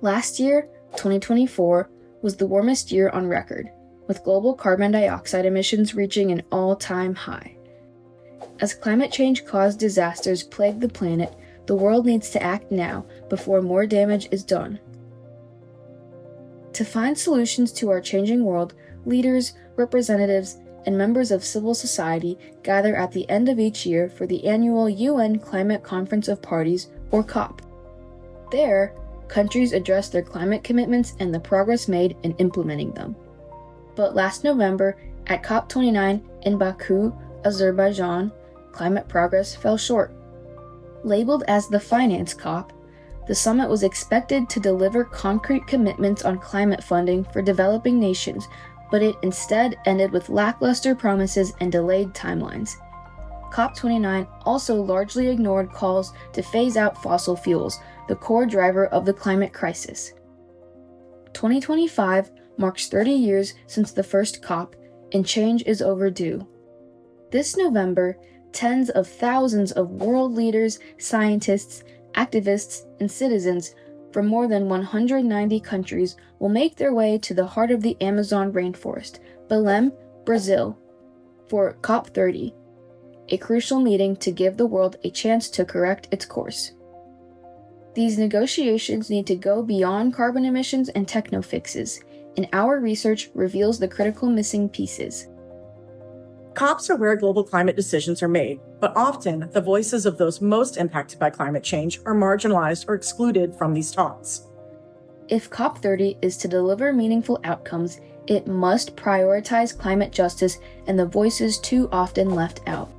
Last year, 2024, was the warmest year on record, with global carbon dioxide emissions reaching an all-time high. As climate change caused disasters plague the planet, the world needs to act now before more damage is done. To find solutions to our changing world, leaders, representatives, and members of civil society gather at the end of each year for the annual UN Climate Conference of Parties, or COP. There, countries address their climate commitments and the progress made in implementing them. But last November, at COP29 in Baku, Azerbaijan, climate progress fell short. Labeled as the Finance COP, the summit was expected to deliver concrete commitments on climate funding for developing nations, but it instead ended with lackluster promises and delayed timelines. COP29 also largely ignored calls to phase out fossil fuels, the core driver of the climate crisis. 2025 marks 30 years since the first COP, and change is overdue. This November, tens of thousands of world leaders, scientists, activists, and citizens from more than 190 countries will make their way to the heart of the Amazon rainforest, Belém, Brazil, for COP30, a crucial meeting to give the world a chance to correct its course. These negotiations need to go beyond carbon emissions and techno-fixes, and our research reveals the critical missing pieces. COPs are where global climate decisions are made, but often the voices of those most impacted by climate change are marginalized or excluded from these talks. If COP30 is to deliver meaningful outcomes, it must prioritize climate justice and the voices too often left out.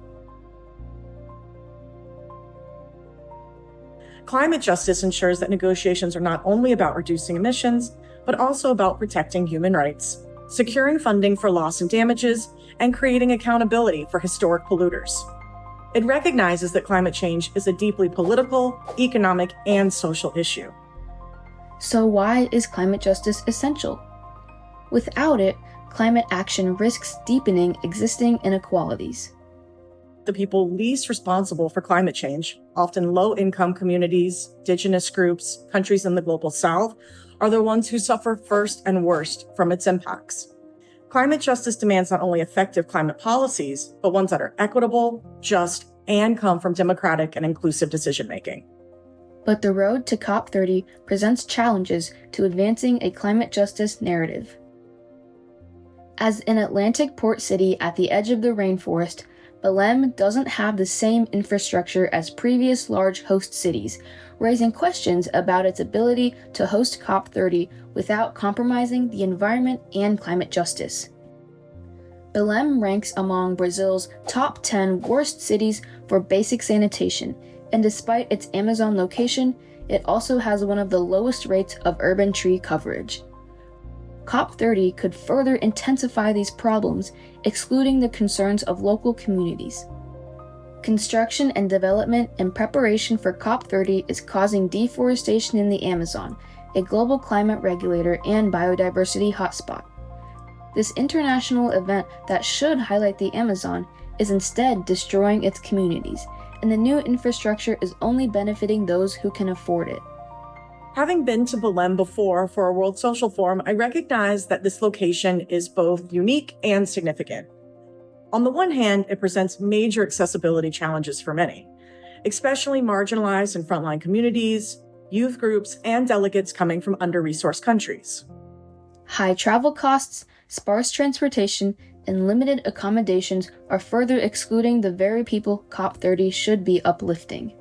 Climate justice ensures that negotiations are not only about reducing emissions, but also about protecting human rights, securing funding for loss and damages, and creating accountability for historic polluters. It recognizes that climate change is a deeply political, economic, and social issue. So why is climate justice essential? Without it, climate action risks deepening existing inequalities. The people least responsible for climate change, often low-income communities, indigenous groups, countries in the global south, are the ones who suffer first and worst from its impacts. Climate justice demands not only effective climate policies, but ones that are equitable, just, and come from democratic and inclusive decision-making. But the road to COP30 presents challenges to advancing a climate justice narrative. As an Atlantic port city at the edge of the rainforest, Belém doesn't have the same infrastructure as previous large host cities, raising questions about its ability to host COP30 without compromising the environment and climate justice. Belém ranks among Brazil's top 10 worst cities for basic sanitation, and despite its Amazon location, it also has one of the lowest rates of urban tree coverage. COP30 could further intensify these problems, excluding the concerns of local communities. Construction and development in preparation for COP30 is causing deforestation in the Amazon, a global climate regulator and biodiversity hotspot. This international event that should highlight the Amazon is instead destroying its communities, and the new infrastructure is only benefiting those who can afford it. Having been to Belém before for a World Social Forum, I recognize that this location is both unique and significant. On the one hand, it presents major accessibility challenges for many, especially marginalized and frontline communities, youth groups, and delegates coming from under-resourced countries. High travel costs, sparse transportation, and limited accommodations are further excluding the very people COP30 should be uplifting.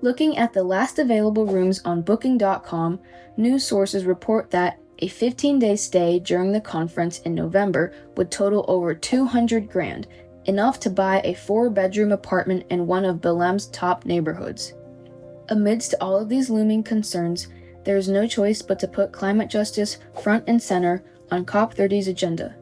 Looking at the last available rooms on Booking.com, news sources report that a 15-day stay during the conference in November would total over $200,000, enough to buy a 4-bedroom apartment in one of Belém's top neighborhoods. Amidst all of these looming concerns, there is no choice but to put climate justice front and center on COP30's agenda.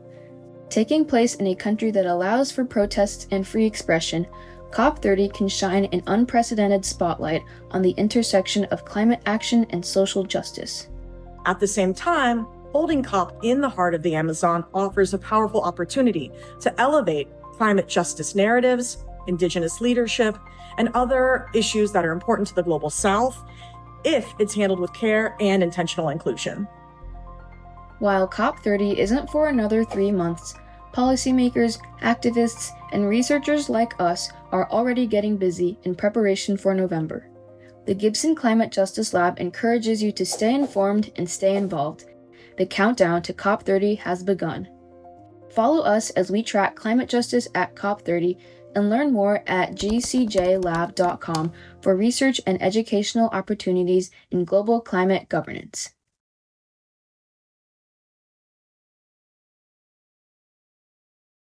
Taking place in a country that allows for protests and free expression, COP30 can shine an unprecedented spotlight on the intersection of climate action and social justice. At the same time, holding COP in the heart of the Amazon offers a powerful opportunity to elevate climate justice narratives, indigenous leadership, and other issues that are important to the global south. if it's handled with care and intentional inclusion. While COP30 isn't for another 3 months, policymakers, activists, and researchers like us are already getting busy in preparation for November. The Gibson Climate Justice Lab encourages you to stay informed and stay involved. The countdown to COP30 has begun. Follow us as we track climate justice at COP30 and learn more at gcjlab.com for research and educational opportunities in global climate governance.